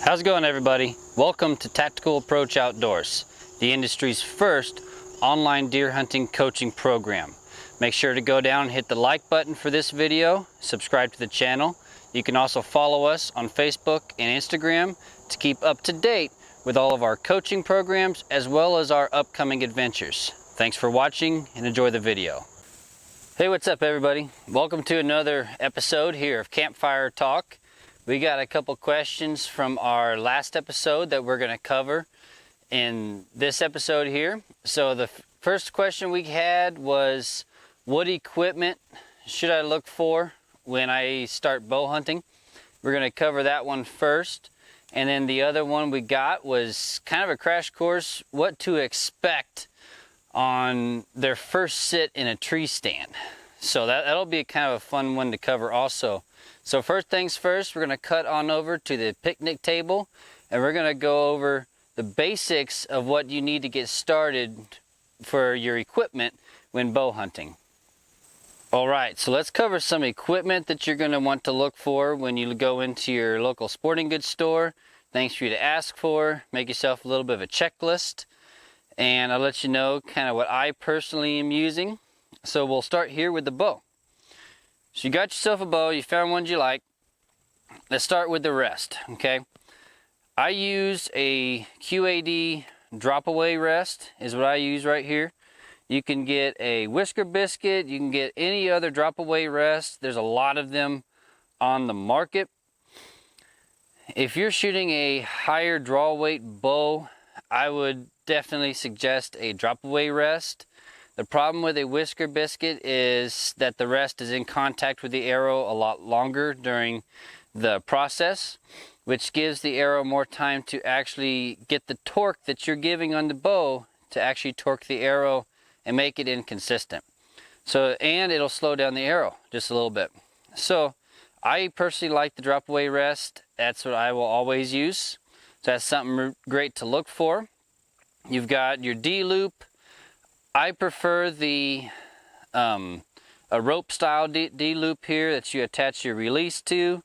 How's it going, everybody? Welcome to Tactical Approach Outdoors, the industry's first online deer hunting coaching program. Make sure to go down and hit the like button for this video, subscribe to the channel. You can also follow us on Facebook and Instagram to keep up to date with all of our coaching programs as well as our upcoming adventures. Thanks for watching and enjoy the video. Hey, what's up, everybody? Welcome to another episode here of Campfire Talk. We got a couple questions from our last episode that we're going to cover in this episode here. So the first question we had was, what equipment should I look for when I start bow hunting? We're going to cover that one first. And then the other one we got was kind of a crash course, what to expect on their first sit in a tree stand. So that'll be kind of a fun one to cover also. So first things first, we're going to cut on over to the picnic table and we're going to go over the basics of what you need to get started for your equipment when bow hunting. Alright, so let's cover some equipment that you're going to want to look for when you go into your local sporting goods store. Things for you to ask for, make yourself a little bit of a checklist, and I'll let you know kind of what I personally am using. So we'll start here with the bow. So you got yourself a bow, you found one you like. Let's start with the rest, okay? I use a QAD drop-away rest is what I use right here. You can get a Whisker Biscuit, you can get any other drop-away rest. There's a lot of them on the market. If you're shooting a higher draw weight bow, I would definitely suggest a drop-away rest. The problem with a Whisker Biscuit is that the rest is in contact with the arrow a lot longer during the process, which gives the arrow more time to actually get the torque that you're giving on the bow to actually torque the arrow and make it inconsistent. So, and it'll slow down the arrow just a little bit. So I personally like the drop-away rest. That's what I will always use. So that's something great to look for. You've got your D-loop. I prefer the a rope style D-loop here that you attach your release to.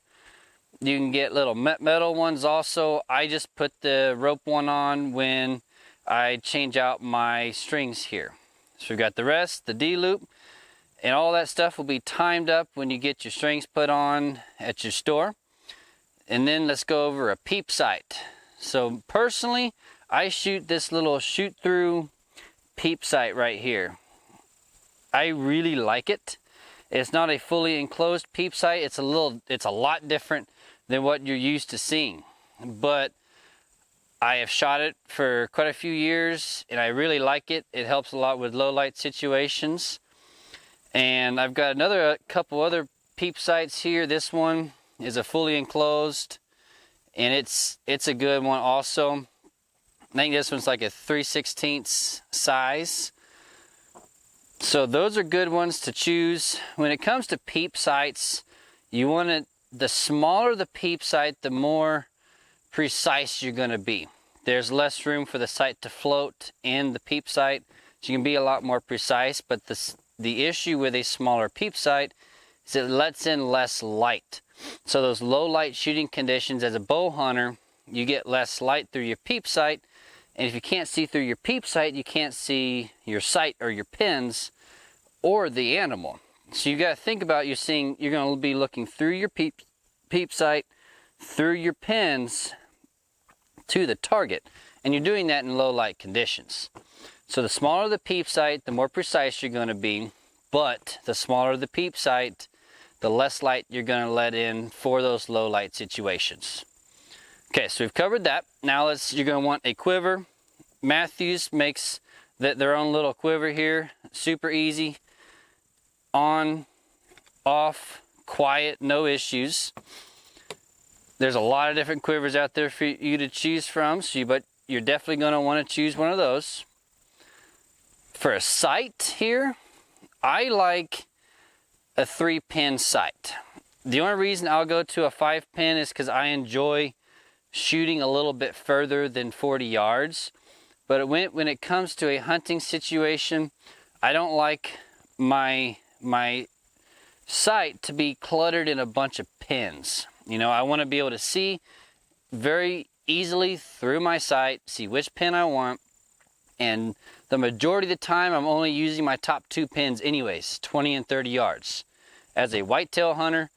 You can get little metal ones also. I just put the rope one on when I change out my strings here. So we've got the rest, the D-loop, and all that stuff will be timed up when you get your strings put on at your store. And then let's go over a peep sight. So personally, I shoot this little shoot-through peep sight right here. I really like it. It's not a fully enclosed peep sight. It's a lot different than what you're used to seeing. But I have shot it for quite a few years and I really like it. It helps a lot with low light situations. And I've got a couple other peep sights here. This one is a fully enclosed and it's a good one also. I think this one's like a 3/16 size. So those are good ones to choose. When it comes to peep sights, you want it, the smaller the peep sight, the more precise you're going to be. There's less room for the sight to float in the peep sight, so you can be a lot more precise. But the issue with a smaller peep sight is it lets in less light. So those low light shooting conditions, as a bow hunter, you get less light through your peep sight. And if you can't see through your peep sight, you can't see your sight or your pins or the animal. So you got to think about you're going to be looking through your peep sight, through your pins to the target. And you're doing that in low light conditions. So the smaller the peep sight, the more precise you're going to be. But the smaller the peep sight, the less light you're going to let in for those low light situations. Okay, so we've covered that. Now you're going to want a quiver. Matthews makes their own little quiver here. Super easy. On, off, quiet, no issues. There's a lot of different quivers out there for you to choose from, but you're definitely going to want to choose one of those. For a sight here, I like a 3-pin sight. The only reason I'll go to a 5-pin is because I enjoy shooting a little bit further than 40 yards. But when it comes to a hunting situation, I don't like my sight to be cluttered in a bunch of pins. You know, I want to be able to see very easily through my sight, see which pin I want, and the majority of the time I'm only using my top 2 pins anyways, 20 and 30 yards. As a whitetail hunter,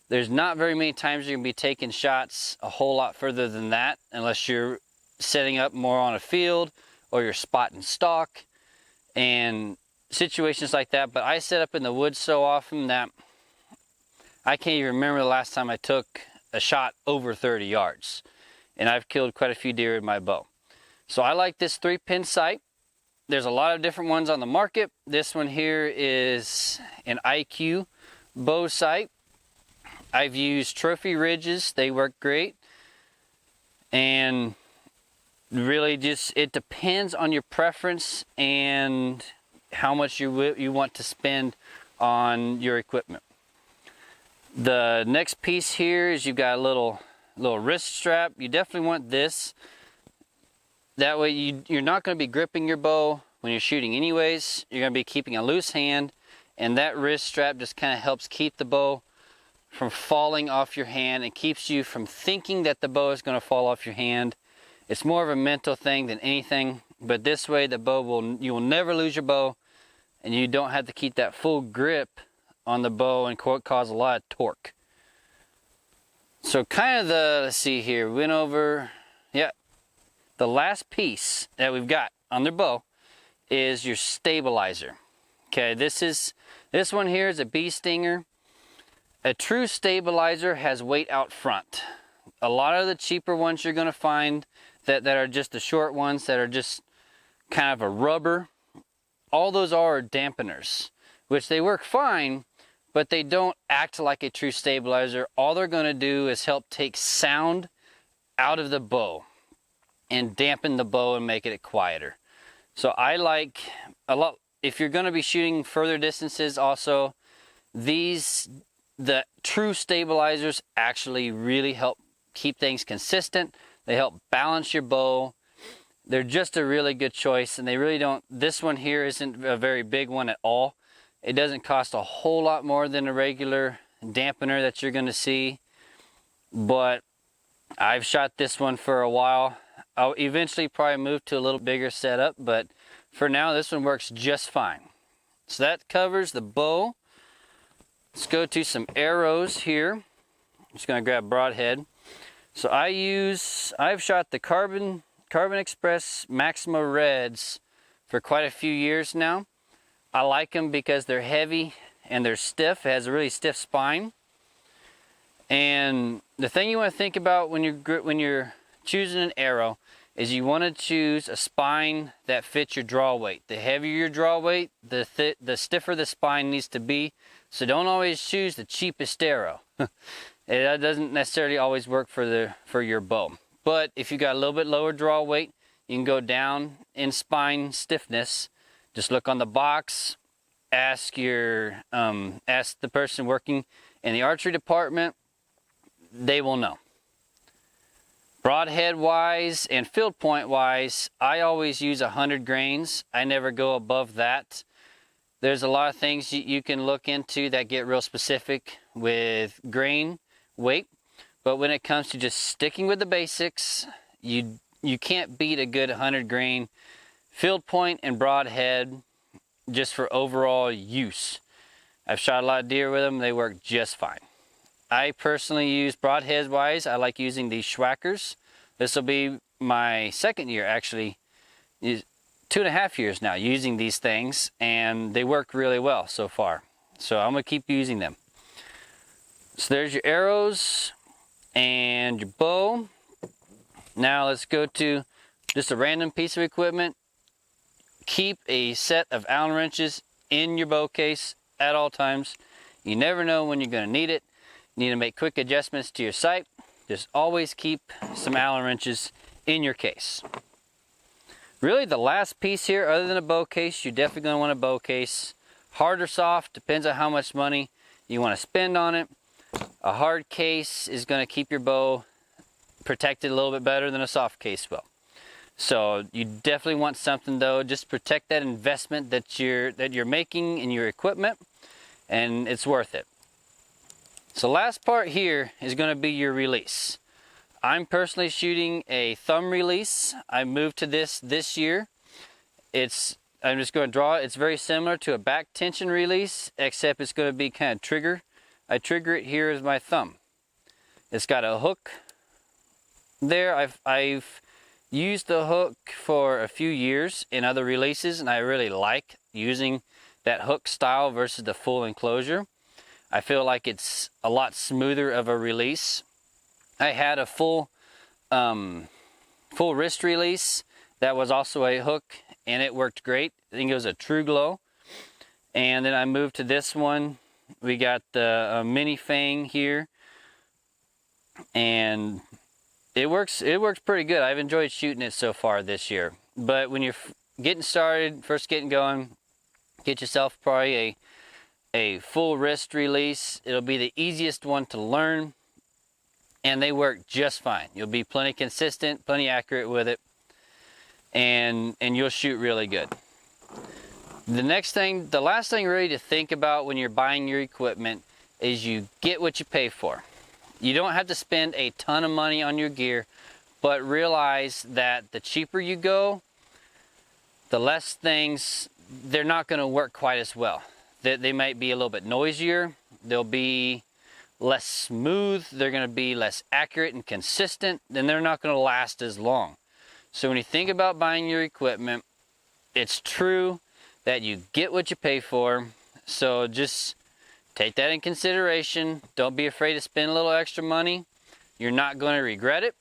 there's not very many times you're gonna be taking shots a whole lot further than that, unless you're setting up more on a field or you're spotting stock and situations like that. But I set up in the woods so often that I can't even remember the last time I took a shot over 30 yards. And I've killed quite a few deer with my bow. So I like this 3-pin sight. There's a lot of different ones on the market. This one here is an IQ bow sight. I've used Trophy Ridges. They work great. And really just, it depends on your preference and how much you want to spend on your equipment. The next piece here is you've got a little wrist strap. You definitely want this. That way you're not going to be gripping your bow when you're shooting anyways. You're going to be keeping a loose hand, and that wrist strap just kind of helps keep the bow from falling off your hand and keeps you from thinking that the bow is going to fall off your hand. It's more of a mental thing than anything, but this way the bow you will never lose your bow, and you don't have to keep that full grip on the bow and cause a lot of torque. So kind of let's see here, we went over, yeah, the last piece that we've got on their bow is your stabilizer. Okay, this one here is a bee stinger. A true stabilizer has weight out front. A lot of the cheaper ones you're going to find that are just the short ones that are just kind of a rubber, all those are dampeners, which they work fine, but they don't act like a true stabilizer. All they're going to do is help take sound out of the bow and dampen the bow and make it quieter. So I like a lot, if you're going to be shooting further distances also, the true stabilizers actually really help keep things consistent. They help balance your bow. They're just a really good choice, and they really don't, this one here isn't a very big one at all. It doesn't cost a whole lot more than a regular dampener that you're going to see, but I've shot this one for a while. I'll eventually probably move to a little bigger setup, but for now this one works just fine. So that covers the bow. Let's go to some arrows here. I'm just going to grab broadhead. So I've shot the Carbon Express Maxima Reds for quite a few years now. I like them because they're heavy and they're stiff. It has a really stiff spine. And the thing you want to think about when you're choosing an arrow is you want to choose a spine that fits your draw weight. The heavier your draw weight, the stiffer the spine needs to be. So don't always choose the cheapest arrow. It doesn't necessarily always work for your bow. But if you got a little bit lower draw weight, you can go down in spine stiffness. Just look on the box, ask the person working in the archery department. They will know. Broadhead wise and field point wise, I always use 100 grains. I never go above that. There's a lot of things you can look into that get real specific with grain weight, but when it comes to just sticking with the basics, you can't beat a good 100 grain field point and broadhead just for overall use. I've shot a lot of deer with them. They work just fine. I personally use broadhead wise. I like using these Schwackers. This will be my second year, actually, 2.5 years now using these things, and they work really well so far. So I'm gonna keep using them. So there's your arrows and your bow. Now let's go to just a random piece of equipment. Keep a set of Allen wrenches in your bow case at all times. You never know when you're going to need it. You need to make quick adjustments to your sight. Just always keep some Allen wrenches in your case. Really the last piece here, other than a bow case, you're definitely going to want a bow case. Hard or soft, depends on how much money you want to spend on it. A hard case is going to keep your bow protected a little bit better than a soft case will. So you definitely want something though, just protect that investment that you're making in your equipment, and it's worth it. So last part here is going to be your release. I'm personally shooting a thumb release. I moved to this year. I'm just going to draw it. It's very similar to a back tension release, except it's going to be kind of trigger. I trigger it here as my thumb. It's got a hook there. I've used the hook for a few years in other releases, and I really like using that hook style versus the full enclosure. I feel like it's a lot smoother of a release. I had a full wrist release that was also a hook, and it worked great. I think it was a True Glow. And then I moved to this one. We got the mini fang here, and it works pretty good. I've enjoyed shooting it so far this year. But when you're getting started, first getting going, get yourself probably a full wrist release. It'll be the easiest one to learn, and they work just fine. You'll be plenty consistent, plenty accurate with it, and you'll shoot really good. The last thing really to think about when you're buying your equipment is you get what you pay for. You don't have to spend a ton of money on your gear, but realize that the cheaper you go, the less things, they're not going to work quite as well. They might be a little bit noisier, they'll be less smooth, they're going to be less accurate and consistent, then they're not going to last as long. So when you think about buying your equipment, it's true that you get what you pay for. So just take that in consideration. Don't be afraid to spend a little extra money. You're not going to regret it.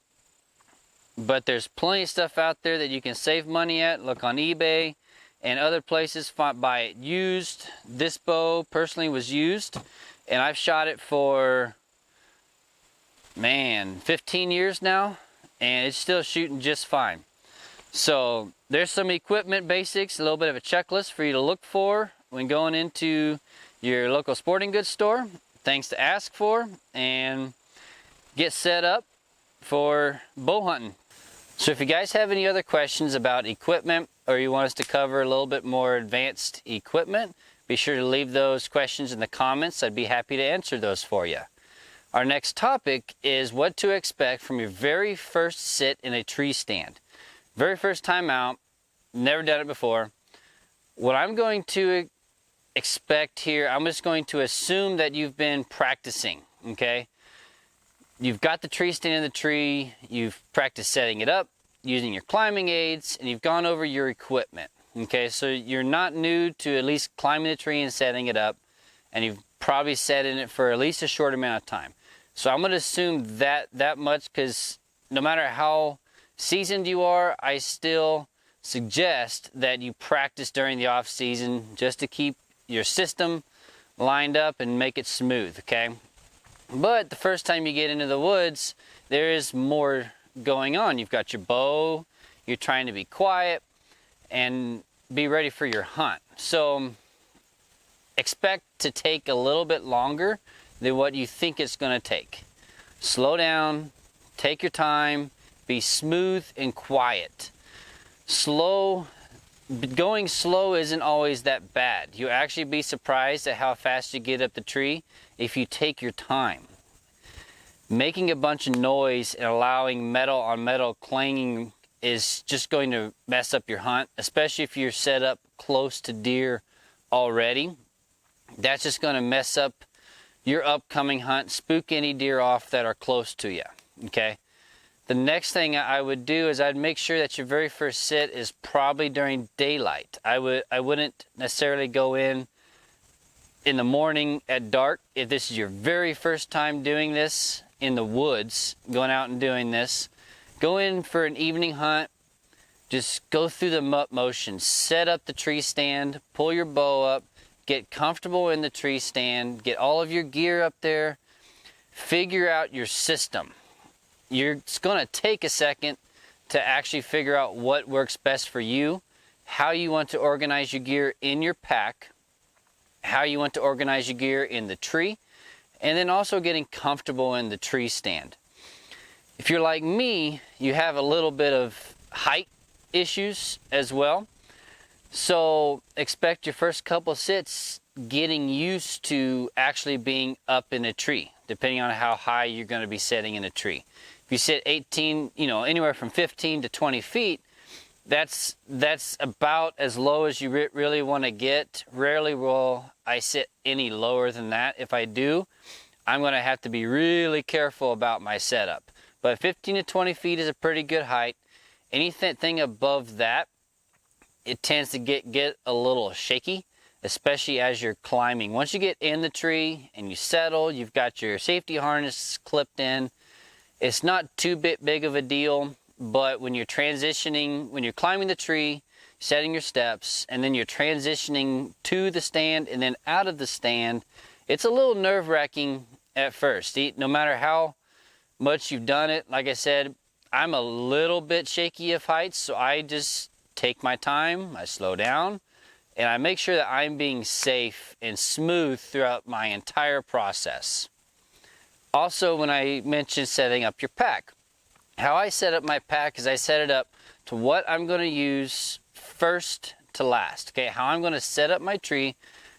But there's plenty of stuff out there that you can save money at. Look on eBay and other places, buy it used. This bow personally was used, and I've shot it for, 15 years now, and it's still shooting just fine. So there's some equipment basics, a little bit of a checklist for you to look for when going into your local sporting goods store, things to ask for, and get set up for bow hunting. So if you guys have any other questions about equipment, or you want us to cover a little bit more advanced equipment, be sure to leave those questions in the comments. I'd be happy to answer those for you. Our next topic is what to expect from your very first sit in a tree stand. Very first time out, never done it before. What I'm going to expect here, I'm just going to assume that you've been practicing, okay? You've got the tree stand in the tree, you've practiced setting it up, using your climbing aids, and you've gone over your equipment, okay? So you're not new to at least climbing the tree and setting it up, and you've probably sat in it for at least a short amount of time. So I'm going to assume that much, because no matter how seasoned you are, I still suggest that you practice during the off season just to keep your system lined up and make it smooth, okay? But the first time you get into the woods, there is more going on. You've got your bow, you're trying to be quiet and be ready for your hunt. So expect to take a little bit longer than what you think it's going to take. Slow down, take your time, be smooth and quiet. Going slow isn't always that bad. You'll actually be surprised at how fast you get up the tree if you take your time. Making a bunch of noise and allowing metal on metal clanging is just going to mess up your hunt, especially if you're set up close to deer already. That's just going to mess up your upcoming hunt, spook any deer off that are close to you, okay? The next thing I would do is I'd make sure that your very first sit is probably during daylight. I wouldn't necessarily go in the morning at dark. If this is your very first time doing this in the woods, going out and doing this, go in for an evening hunt. Just go through the motion. Set up the tree stand, pull your bow up, get comfortable in the tree stand, get all of your gear up there, figure out your system. It's going to take a second to actually figure out what works best for you, how you want to organize your gear in your pack, how you want to organize your gear in the tree, and then also getting comfortable in the tree stand. If you're like me, you have a little bit of height issues as well. So expect your first couple sits getting used to actually being up in a tree, depending on how high you're going to be setting in a tree. If you sit 18, anywhere from 15 to 20 feet, that's about as low as you really want to get. Rarely will I sit any lower than that. If I do, I'm going to have to be really careful about my setup. But 15 to 20 feet is a pretty good height. Anything above that, it tends to get a little shaky, especially as you're climbing. Once you get in the tree and you settle, you've got your safety harness clipped in. It's not too big of a deal, but when you're transitioning, when you're climbing the tree, setting your steps, and then you're transitioning to the stand and then out of the stand, it's a little nerve-wracking at first. No matter how much you've done it, like I said, I'm a little bit shaky of heights, so I just take my time, I slow down, and I make sure that I'm being safe and smooth throughout my entire process. Also, when I mentioned setting up your pack, how I set up my pack is I set it up to what I'm going to use first to last. Okay, how I'm going to set up my tree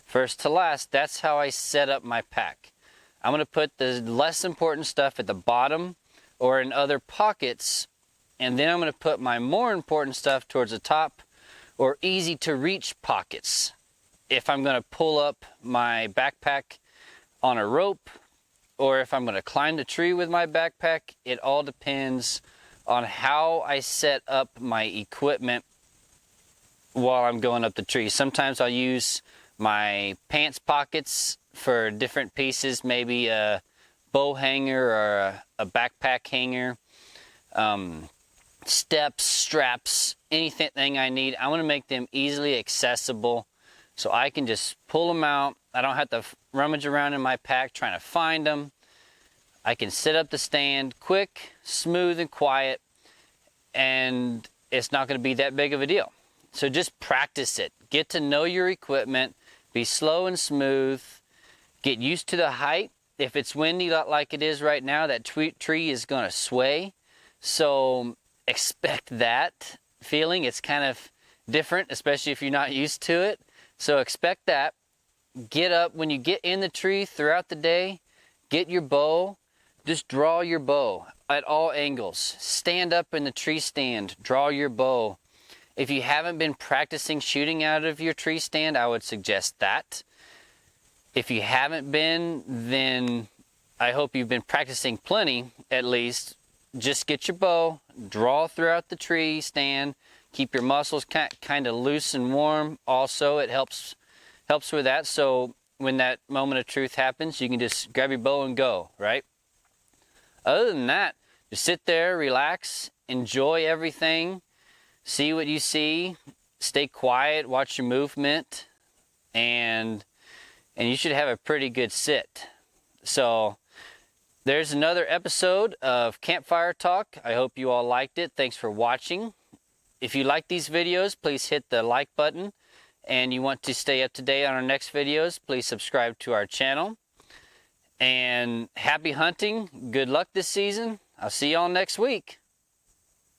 first to last, that's how I set up my pack. I'm going to put the less important stuff at the bottom or in other pockets, and then I'm going to put my more important stuff towards the top or easy to reach pockets. If I'm going to pull up my backpack on a rope, or if I'm going to climb the tree with my backpack, it all depends on how I set up my equipment while I'm going up the tree. Sometimes I'll use my pants pockets for different pieces, maybe a bow hanger or a backpack hanger, steps, straps, anything I need. I want to make them easily accessible so I can just pull them out. I don't have to rummage around in my pack trying to find them. I can set up the stand quick, smooth, and quiet, and it's not going to be that big of a deal. So just practice it. Get to know your equipment. Be slow and smooth. Get used to the height. If it's windy like it is right now, that tree is going to sway. So expect that feeling. It's kind of different, especially if you're not used to it. So expect that. Get up when you get in the tree throughout the day. Get your bow. Just draw your bow at all angles. Stand up in the tree stand. Draw your bow. If you haven't been practicing shooting out of your tree stand, I would suggest that. If you haven't been, then I hope you've been practicing plenty, at least. Just get your bow, draw throughout the tree stand, keep your muscles kind of loose and warm. Also, it helps with that. So when that moment of truth happens, you can just grab your bow and go, right? Other than that, just sit there, relax, enjoy everything, see what you see, stay quiet, watch your movement, and you should have a pretty good sit. So there's another episode of Campfire Talk. I hope you all liked it. Thanks for watching. If you like these videos, please hit the like button. And you want to stay up to date on our next videos, please subscribe to our channel. And happy hunting. Good luck this season. I'll see y'all next week.